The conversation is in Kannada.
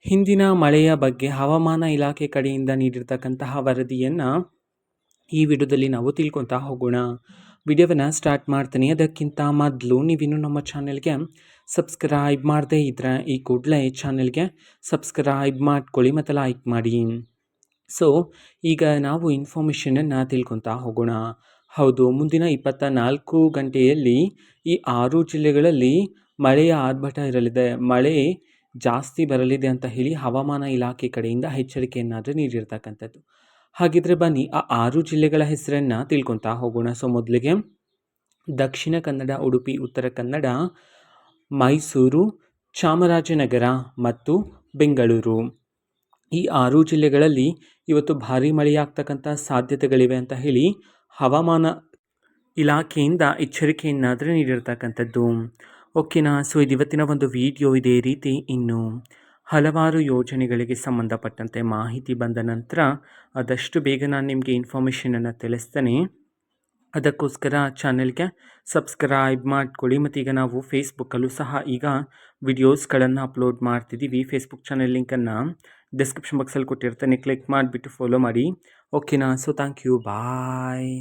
ಹಿಂದಿನ ಮಳೆಯ ಬಗ್ಗೆ ಹವಾಮಾನ ಇಲಾಖೆ ಕಡೆಯಿಂದ ನೀಡಿರ್ತಕ್ಕಂತಹ ವರದಿಯನ್ನು ಈ ವಿಡಿಯೋದಲ್ಲಿ ನಾವು ತಿಳ್ಕೊತಾ ಹೋಗೋಣ. ವಿಡಿಯೋವನ್ನು ಸ್ಟಾರ್ಟ್ ಮಾಡ್ತೀನಿ. ಅದಕ್ಕಿಂತ ಮೊದಲು ನೀವಿನ್ನೂ ನಮ್ಮ ಚಾನೆಲ್ಗೆ ಸಬ್ಸ್ಕ್ರೈಬ್ ಮಾಡದೇ ಇದ್ದರೆ ಈ ಕೂಡಲೇ ಚಾನೆಲ್ಗೆ ಸಬ್ಸ್ಕ್ರೈಬ್ ಮಾಡ್ಕೊಳ್ಳಿ ಮತ್ತು ಲೈಕ್ ಮಾಡಿ. ಸೊ ಈಗ ನಾವು ಇನ್ಫಾರ್ಮೇಷನನ್ನು ತಿಳ್ಕೊತಾ ಹೋಗೋಣ. ಹೌದು, ಮುಂದಿನ 24 ಗಂಟೆಯಲ್ಲಿ ಈ 6 ಜಿಲ್ಲೆಗಳಲ್ಲಿ ಮಳೆಯ ಆರ್ಭಟ ಇರಲಿದೆ. ಮಳೆ ಜಾಸ್ತಿ ಬರಲಿದೆ ಅಂತ ಹೇಳಿ ಹವಾಮಾನ ಇಲಾಖೆ ಕಡೆಯಿಂದ ಎಚ್ಚರಿಕೆಯನ್ನಾದರೂ ನೀಡಿರ್ತಕ್ಕಂಥದ್ದು. ಹಾಗಿದ್ರೆ ಬನ್ನಿ ಆ 6 ಜಿಲ್ಲೆಗಳ ಹೆಸರನ್ನು ತಿಳ್ಕೊತಾ ಹೋಗೋಣ. ಸೊ ಮೊದಲಿಗೆ ದಕ್ಷಿಣ ಕನ್ನಡ, ಉಡುಪಿ, ಉತ್ತರ ಕನ್ನಡ, ಮೈಸೂರು, ಚಾಮರಾಜನಗರ ಮತ್ತು ಬೆಂಗಳೂರು. ಈ 6 ಜಿಲ್ಲೆಗಳಲ್ಲಿ ಇವತ್ತು ಭಾರೀ ಮಳೆಯಾಗ್ತಕ್ಕಂಥ ಸಾಧ್ಯತೆಗಳಿವೆ ಅಂತ ಹೇಳಿ ಹವಾಮಾನ ಇಲಾಖೆಯಿಂದ ಎಚ್ಚರಿಕೆಯನ್ನಾದರೂ ನೀಡಿರ್ತಕ್ಕಂಥದ್ದು. ಓಕೆನಾ? ಸೊ ಇದು ಇವತ್ತಿನ ಒಂದು ವಿಡಿಯೋ. ಇದೇ ರೀತಿ ಇನ್ನು ಹಲವಾರು ಯೋಜನೆಗಳಿಗೆ ಸಂಬಂಧಪಟ್ಟಂತೆ ಮಾಹಿತಿ ಬಂದ ನಂತರ ಆದಷ್ಟು ಬೇಗ ನಾನು ನಿಮಗೆ ಇನ್ಫಾರ್ಮೇಷನನ್ನು ತಿಳಿಸ್ತೇನೆ. ಅದಕ್ಕೋಸ್ಕರ ಚಾನೆಲ್ಗೆ ಸಬ್ಸ್ಕ್ರೈಬ್ ಮಾಡ್ಕೊಳ್ಳಿ. ಮತ್ತು ಈಗ ನಾವು ಫೇಸ್ಬುಕ್ಕಲ್ಲೂ ಸಹ ಈಗ ವಿಡಿಯೋಸ್ಗಳನ್ನು ಅಪ್ಲೋಡ್ ಮಾಡ್ತಿದ್ದೀವಿ. ಫೇಸ್ಬುಕ್ ಚಾನೆಲ್ ಲಿಂಕನ್ನು ಡಿಸ್ಕ್ರಿಪ್ಷನ್ ಬಾಕ್ಸಲ್ಲಿ ಕೊಟ್ಟಿರ್ತೇನೆ, ಕ್ಲಿಕ್ ಮಾಡಿಬಿಟ್ಟು ಫಾಲೋ ಮಾಡಿ. ಓಕೆನಾ? So thank you, bye.